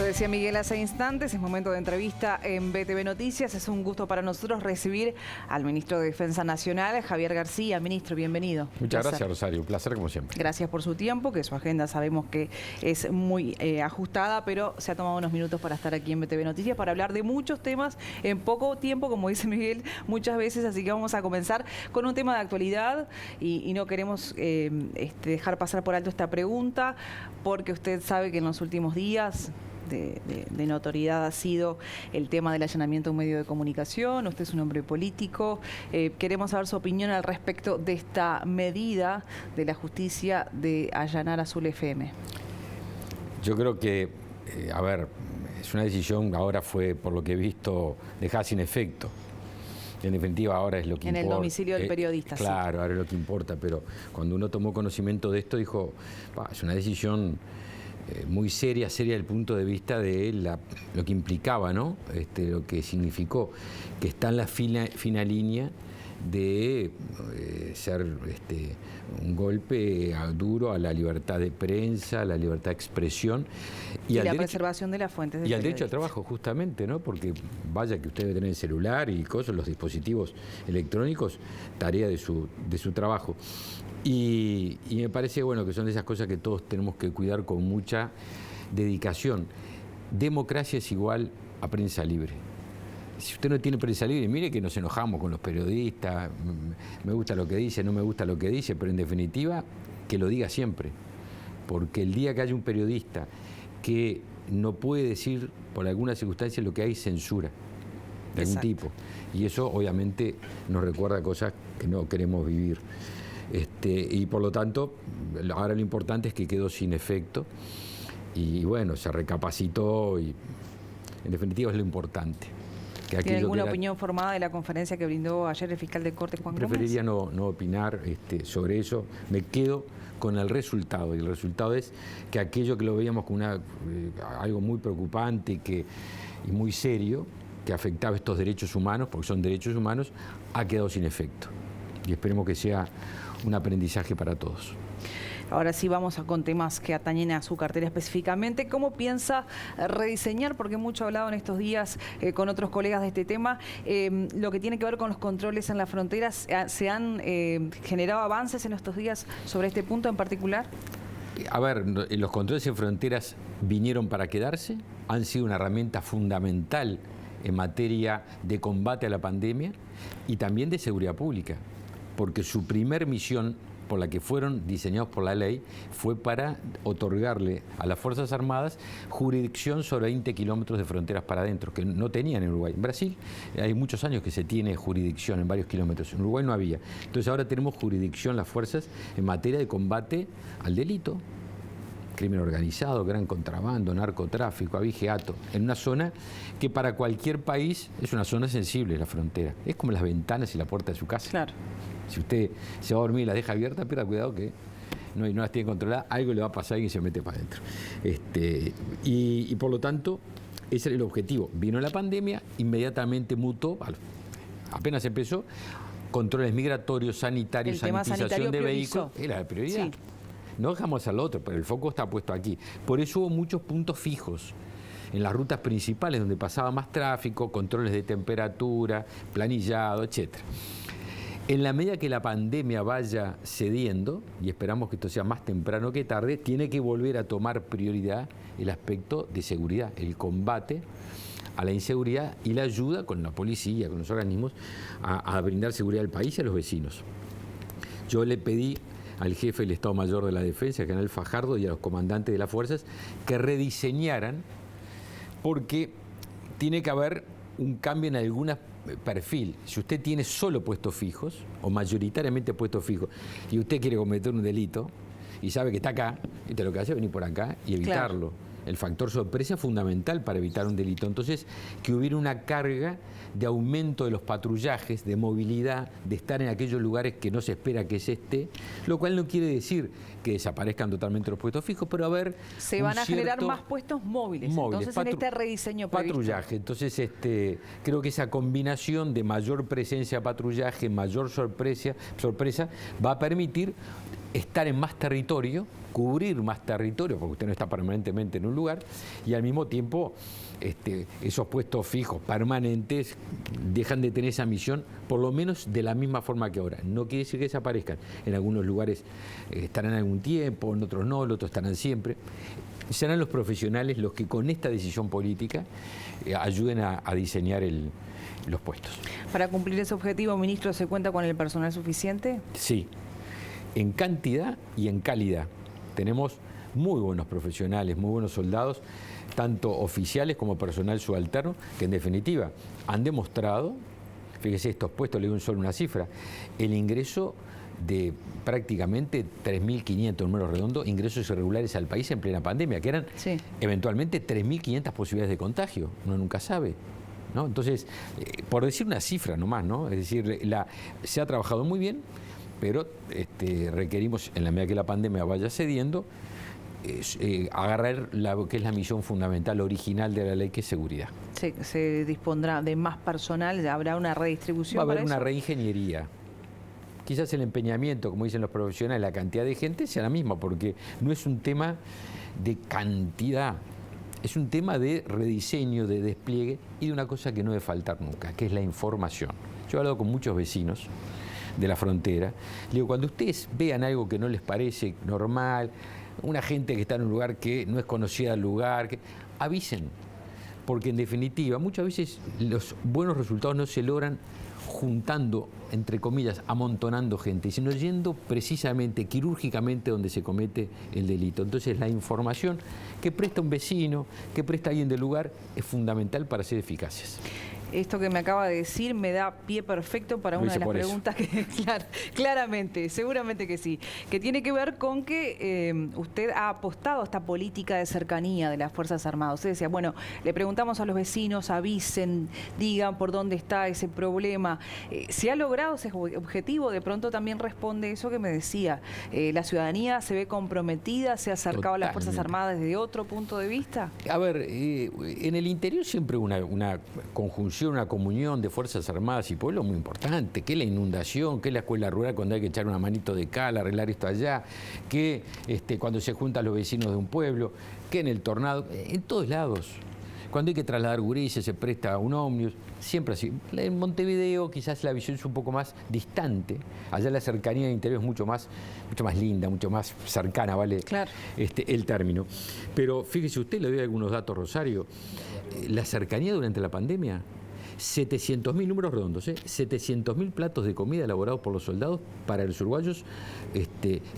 decía Miguel hace instantes, es momento de entrevista en BTV Noticias. Es un gusto para nosotros recibir al ministro de Defensa Nacional, Javier García. Ministro, bienvenido. Muchas gracias, Rosario. Un placer como siempre. Gracias por su tiempo, que su agenda sabemos que es muy ajustada, pero se ha tomado unos minutos para estar aquí en BTV Noticias para hablar de muchos temas en poco tiempo, como dice Miguel, muchas veces. Así que vamos a comenzar con un tema de actualidad y no queremos dejar pasar por alto esta pregunta, porque usted sabe que en los últimos días de notoriedad ha sido el tema del allanamiento a un medio de comunicación. Usted es un hombre político. Queremos saber su opinión al respecto de esta medida de la justicia de allanar Azul FM. Yo creo que, es una decisión, ahora fue, por lo que he visto, dejada sin efecto. En definitiva, ahora es lo que importa. En el domicilio del periodista. Claro, ahora es lo que importa, pero cuando uno tomó conocimiento de esto, dijo, es una decisión muy seria desde el punto de vista de lo que implicaba, ¿no? Lo que significó, que está en la fina línea de ser un golpe duro a la libertad de prensa, a la libertad de expresión y la preservación de las fuentes de y al derecho al trabajo, justamente, ¿no? Porque vaya que usted debe tener el celular y cosas, los dispositivos electrónicos, tarea de su trabajo. Y me parece, bueno, que son de esas cosas que todos tenemos que cuidar con mucha dedicación. Democracia es igual a prensa libre. Si usted no tiene prensa libre, mire que nos enojamos con los periodistas, me gusta lo que dice, no me gusta lo que dice, pero en definitiva, que lo diga siempre. Porque el día que haya un periodista que no puede decir por alguna circunstancia lo que hay, censura de algún tipo. Y eso obviamente nos recuerda cosas que no queremos vivir. Y por lo tanto, ahora lo importante es que quedó sin efecto y bueno, se recapacitó y en definitiva es lo importante. ¿Tiene alguna opinión formada de la conferencia que brindó ayer el fiscal de Corte, Juan Gómez? Preferiría no opinar sobre eso. Me quedo con el resultado, y el resultado es que aquello que lo veíamos como algo muy preocupante y muy serio, que afectaba estos derechos humanos, porque son derechos humanos, ha quedado sin efecto. Y esperemos que sea un aprendizaje para todos. Ahora sí vamos con temas que atañen a su cartera específicamente. ¿Cómo piensa rediseñar? Porque mucho ha hablado en estos días con otros colegas de este tema. Lo que tiene que ver con los controles en las fronteras, ¿se han generado avances en estos días sobre este punto en particular? Los controles en fronteras vinieron para quedarse, han sido una herramienta fundamental en materia de combate a la pandemia y también de seguridad pública, porque su primer misión, por la que fueron diseñados por la ley, fue para otorgarle a las Fuerzas Armadas jurisdicción sobre 20 kilómetros de fronteras para adentro, que no tenían en Uruguay. En Brasil hay muchos años que se tiene jurisdicción en varios kilómetros, en Uruguay no había. Entonces ahora tenemos jurisdicción las fuerzas en materia de combate al delito, crimen organizado, gran contrabando, narcotráfico, abigeato, en una zona que para cualquier país es una zona sensible, la frontera. Es como las ventanas y la puerta de su casa. Claro. Si usted se va a dormir y la deja abierta, pierda cuidado que no las tiene controladas, algo le va a pasar y se mete para adentro. Y por lo tanto, ese era el objetivo. Vino la pandemia, inmediatamente mutó, apenas empezó, controles migratorios, sanitarios, sanitización de vehículos. Era la prioridad. Sí. No dejamos al otro, pero el foco está puesto aquí. Por eso hubo muchos puntos fijos en las rutas principales donde pasaba más tráfico, controles de temperatura, planillado, etcétera. En la medida que la pandemia vaya cediendo, y esperamos que esto sea más temprano que tarde, tiene que volver a tomar prioridad el aspecto de seguridad, el combate a la inseguridad y la ayuda con la policía, con los organismos, a brindar seguridad al país y a los vecinos. Yo le pedí al jefe del Estado Mayor de la Defensa, el general Fajardo, y a los comandantes de las fuerzas que rediseñaran, porque tiene que haber un cambio en algunos perfil. Si usted tiene solo puestos fijos, o mayoritariamente puestos fijos, y usted quiere cometer un delito, y sabe que está acá, y lo que hace es venir por acá y evitarlo. Claro. El factor sorpresa es fundamental para evitar un delito. Entonces, que hubiera una carga de aumento de los patrullajes, de movilidad, de estar en aquellos lugares que no se espera que se esté, lo cual no quiere decir que desaparezcan totalmente los puestos fijos, pero se van a generar más puestos móviles. Entonces, en este rediseño previsto. Patrullaje. Entonces, creo que esa combinación de mayor presencia de patrullaje, mayor sorpresa, va a permitir estar en más territorio, cubrir más territorio, porque usted no está permanentemente en un lugar, y al mismo tiempo esos puestos fijos, permanentes, dejan de tener esa misión, por lo menos de la misma forma que ahora. No quiere decir que desaparezcan. En algunos lugares estarán algún tiempo, en otros no, en otros estarán siempre. Serán los profesionales los que con esta decisión política ayuden a diseñar los puestos. Para cumplir ese objetivo, ministro, ¿se cuenta con el personal suficiente? Sí, en cantidad y en calidad. Tenemos muy buenos profesionales, muy buenos soldados, tanto oficiales como personal subalterno, que en definitiva han demostrado, fíjese estos puestos, le doy solo una cifra, el ingreso de prácticamente 3.500, número redondo, ingresos irregulares al país en plena pandemia, que eran eventualmente 3.500 posibilidades de contagio, uno nunca sabe, ¿no? Entonces, por decir una cifra nomás, ¿no? Es decir, se ha trabajado muy bien, pero requerimos, en la medida que la pandemia vaya cediendo, agarrar lo que es la misión fundamental original de la ley, que es seguridad. Se dispondrá de más personal, habrá una redistribución. Va a haber una reingeniería. Quizás el empeñamiento, como dicen los profesionales, la cantidad de gente sea la misma, porque no es un tema de cantidad, es un tema de rediseño, de despliegue y de una cosa que no debe faltar nunca, que es la información. Yo he hablado con muchos vecinos de la frontera. Le digo, cuando ustedes vean algo que no les parece normal, una gente que está en un lugar que no es conocida del lugar, avisen, porque en definitiva muchas veces los buenos resultados no se logran juntando, entre comillas, amontonando gente, sino yendo precisamente, quirúrgicamente donde se comete el delito. Entonces la información que presta un vecino, que presta alguien del lugar, es fundamental para ser eficaces. Esto que me acaba de decir me da pie perfecto para una de las preguntas que, claramente, seguramente que sí, que tiene que ver con que usted ha apostado a esta política de cercanía de las Fuerzas Armadas. Usted decía, bueno, le preguntamos a los vecinos, avisen, digan por dónde está ese problema. ¿Se ha logrado ese objetivo? De pronto también responde eso que me decía. ¿La ciudadanía se ve comprometida, se ha acercado a las Fuerzas Armadas desde otro punto de vista? A ver, en el interior siempre una conjunción, una comunión de Fuerzas Armadas y pueblo muy importante, que la inundación, que la escuela rural cuando hay que echar una manito de cal, arreglar esto allá, que cuando se juntan los vecinos de un pueblo, que en el tornado, en todos lados. Cuando hay que trasladar gurises, se presta a un ómnibus, siempre así. En Montevideo quizás la visión es un poco más distante, allá la cercanía del interior es mucho más linda, mucho más cercana, vale el término. Pero fíjese usted, le doy algunos datos, Rosario, la cercanía durante la pandemia, 700.000 números redondos, 700.000 platos de comida elaborados por los soldados para los uruguayos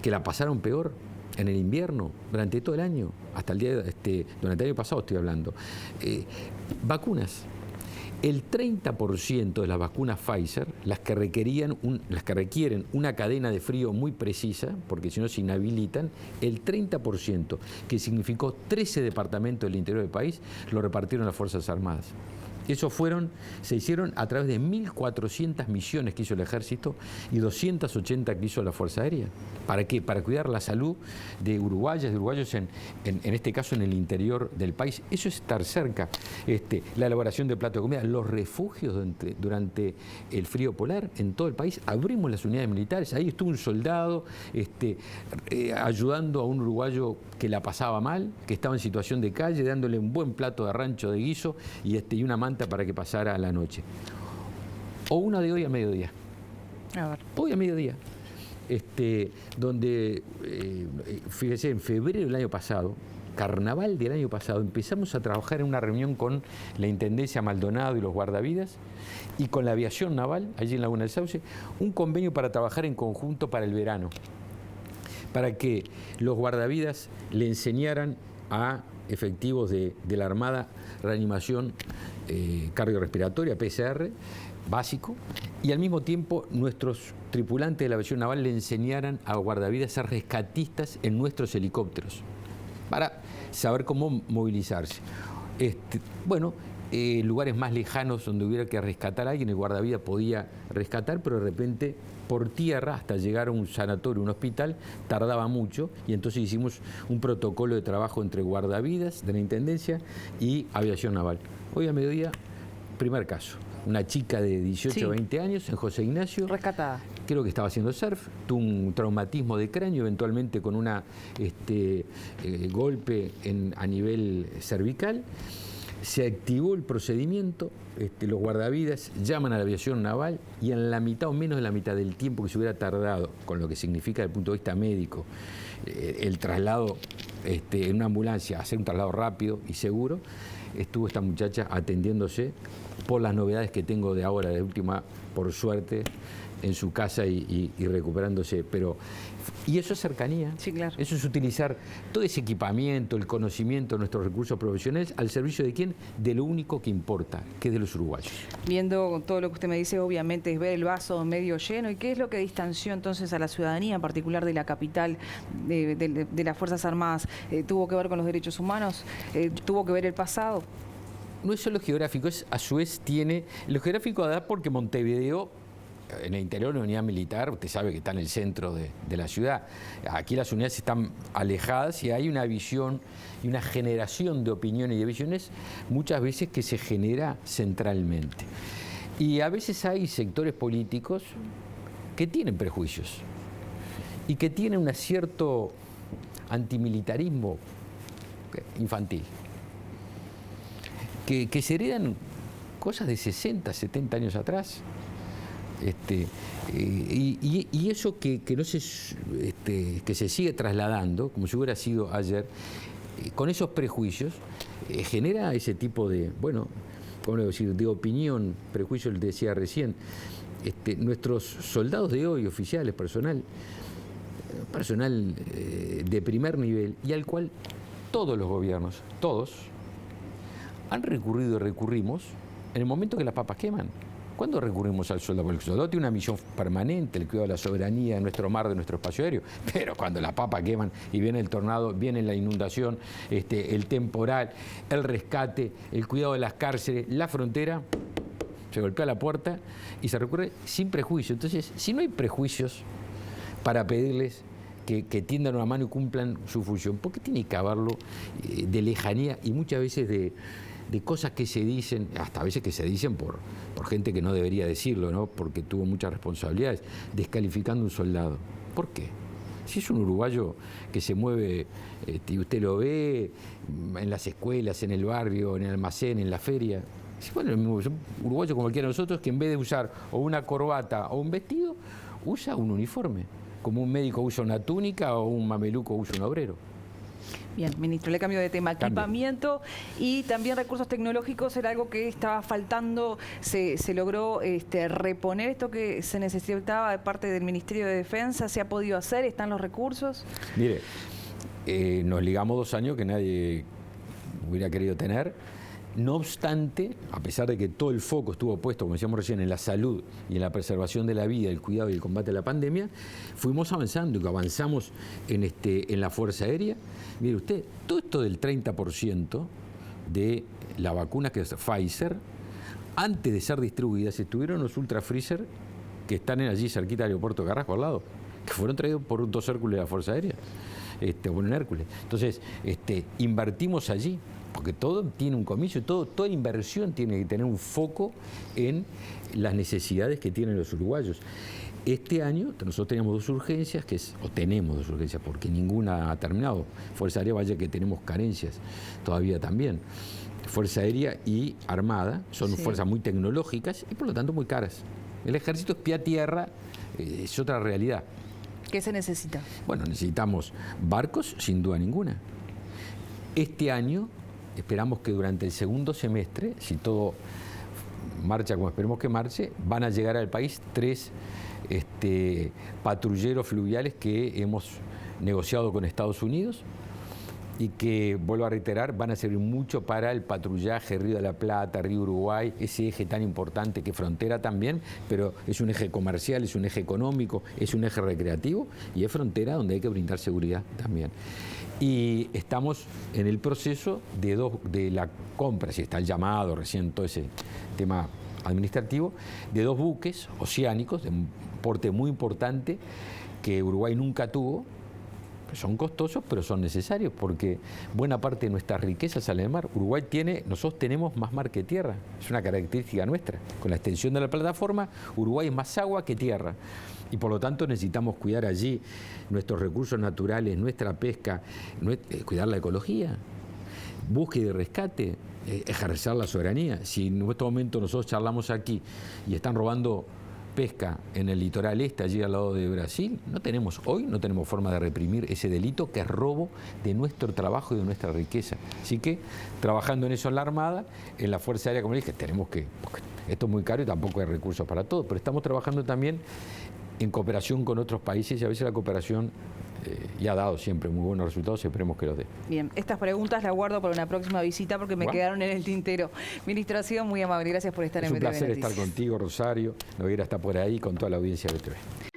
que la pasaron peor en el invierno, durante todo el año, hasta el día durante el año pasado estoy hablando. Vacunas. El 30% de las vacunas Pfizer, las que requieren una cadena de frío muy precisa, porque si no se inhabilitan, el 30%, que significó 13 departamentos del interior del país, lo repartieron las Fuerzas Armadas. Eso se hicieron a través de 1.400 misiones que hizo el Ejército y 280 que hizo la Fuerza Aérea. ¿Para qué? Para cuidar la salud de uruguayos en este caso en el interior del país. Eso es estar cerca. La elaboración de platos de comida, los refugios durante el frío polar en todo el país. Abrimos las unidades militares. Ahí estuvo un soldado ayudando a un uruguayo que la pasaba mal, que estaba en situación de calle, dándole un buen plato de rancho de guiso y una manta para que pasara la noche. O una de hoy a mediodía. A ver. Hoy a mediodía. Donde, fíjese, en febrero del año pasado, carnaval del año pasado, empezamos a trabajar en una reunión con la Intendencia Maldonado y los guardavidas y con la aviación naval, allí en Laguna del Sauce, un convenio para trabajar en conjunto para el verano, para que los guardavidas le enseñaran a efectivos de la Armada reanimación cardiorrespiratoria, PCR, básico, y al mismo tiempo nuestros tripulantes de la aviación naval le enseñaran a guardavidas a ser rescatistas en nuestros helicópteros, para saber cómo movilizarse. Lugares más lejanos donde hubiera que rescatar a alguien, el guardavidas podía rescatar, pero de repente por tierra hasta llegar a un sanatorio, un hospital, tardaba mucho y entonces hicimos un protocolo de trabajo entre guardavidas de la Intendencia y aviación naval. Hoy a mediodía, primer caso, una chica de 18 o 20 años en José Ignacio. Rescatada. Creo que estaba haciendo surf, tuvo un traumatismo de cráneo, eventualmente con una golpe a nivel cervical. Se activó el procedimiento, los guardavidas llaman a la aviación naval y en la mitad o menos de la mitad del tiempo que se hubiera tardado, con lo que significa desde el punto de vista médico, el traslado en una ambulancia, hacer un traslado rápido y seguro, estuvo esta muchacha atendiéndose por las novedades que tengo de ahora, de última, por suerte, en su casa y recuperándose. Y eso es cercanía. Sí, claro. Eso es utilizar todo ese equipamiento, el conocimiento, nuestros recursos profesionales al servicio de quién, de lo único que importa, que es de los uruguayos. Viendo todo lo que usted me dice, obviamente es ver el vaso medio lleno. ¿Y qué es lo que distanció entonces a la ciudadanía, en particular de la capital, de las Fuerzas Armadas? ¿Tuvo que ver con los derechos humanos? ¿Tuvo que ver el pasado? No es solo geográfico, es a su vez tiene... Lo geográfico da porque Montevideo, en el interior de la unidad militar, usted sabe que está en el centro de la ciudad. Aquí las unidades están alejadas y hay una visión y una generación de opiniones y de visiones muchas veces que se genera centralmente. Y a veces hay sectores políticos que tienen prejuicios y que tienen un cierto antimilitarismo infantil, que se heredan cosas de 60, 70 años atrás. Y eso que no que se sigue trasladando, como si hubiera sido ayer, con esos prejuicios, genera ese tipo de, ¿cómo decir?, de opinión, prejuicio, le decía recién. Nuestros soldados de hoy, oficiales, personal de primer nivel, y al cual todos los gobiernos, todos, han recurrido y recurrimos en el momento que las papas queman. ¿Cuándo recurrimos al soldado? Porque el soldado tiene una misión permanente, el cuidado de la soberanía de nuestro mar, de nuestro espacio aéreo. Pero cuando las papas queman y viene el tornado, viene la inundación, el temporal, el rescate, el cuidado de las cárceles, la frontera, se golpea la puerta y se recurre sin prejuicio. Entonces, si no hay prejuicios para pedirles que tiendan una mano y cumplan su función, ¿por qué tiene que haberlo de lejanía y muchas veces de cosas que se dicen, hasta a veces que se dicen por gente que no debería decirlo, ¿no?, porque tuvo muchas responsabilidades, descalificando a un soldado? ¿Por qué? Si es un uruguayo que se mueve, y usted lo ve en las escuelas, en el barrio, en el almacén, en la feria, es un uruguayo como cualquiera de nosotros que en vez de usar o una corbata o un vestido, usa un uniforme, como un médico usa una túnica o un mameluco usa un obrero. Bien, ministro, le cambio de tema. Equipamiento y también recursos tecnológicos era algo que estaba faltando. Se logró reponer esto que se necesitaba de parte del Ministerio de Defensa. ¿Se ha podido hacer? ¿Están los recursos? Mire, nos ligamos 2 años que nadie hubiera querido tener. No obstante, a pesar de que todo el foco estuvo puesto, como decíamos recién, en la salud y en la preservación de la vida, el cuidado y el combate a la pandemia, fuimos avanzando y avanzamos en la Fuerza Aérea. Mire usted, todo esto del 30% de la vacuna que es Pfizer, antes de ser distribuidas, estuvieron los ultra freezer que están allí cerquita del aeropuerto de Carrasco al lado, que fueron traídos por 2 Hércules de la Fuerza Aérea, un Hércules. Entonces, invertimos allí, porque todo tiene un comienzo, toda inversión tiene que tener un foco en las necesidades que tienen los uruguayos. Este año nosotros teníamos 2 urgencias, tenemos 2 urgencias, porque ninguna ha terminado. Fuerza Aérea, vaya que tenemos carencias todavía también. Fuerza Aérea y Armada son fuerzas muy tecnológicas y por lo tanto muy caras. El ejército es pie a tierra, es otra realidad. ¿Qué se necesita? Bueno, necesitamos barcos, sin duda ninguna. Este año esperamos que durante el segundo semestre, si todo marcha como esperemos que marche, van a llegar al país 3 patrulleros fluviales que hemos negociado con Estados Unidos y que, vuelvo a reiterar, van a servir mucho para el patrullaje Río de la Plata, Río Uruguay, ese eje tan importante que frontera también, pero es un eje comercial, es un eje económico, es un eje recreativo y es frontera donde hay que brindar seguridad también. Y estamos en el proceso de la compra, si está el llamado, recién todo ese tema administrativo, de 2 buques oceánicos de un porte muy importante que Uruguay nunca tuvo Son costosos, pero son necesarios, porque buena parte de nuestras riquezas sale del mar. Uruguay nosotros tenemos más mar que tierra, es una característica nuestra. Con la extensión de la plataforma, Uruguay es más agua que tierra. Y por lo tanto necesitamos cuidar allí nuestros recursos naturales, nuestra pesca, cuidar la ecología, búsqueda y rescate, ejercer la soberanía. Si en este momento nosotros charlamos aquí y están robando pesca en el litoral este, allí al lado de Brasil, hoy no tenemos forma de reprimir ese delito que es robo de nuestro trabajo y de nuestra riqueza. Así que trabajando en eso en la Armada, en la Fuerza Aérea, como dije, porque esto es muy caro y tampoco hay recursos para todo, pero estamos trabajando también en cooperación con otros países y a veces la cooperación y ha dado siempre muy buenos resultados y esperemos que los dé. Bien, estas preguntas las guardo para una próxima visita porque me quedaron en el tintero. Ministro, ha sido muy amable, gracias por estar en BTV Noticias. Es un placer estar contigo, Rosario. Nogueira está por ahí con toda la audiencia de BTV.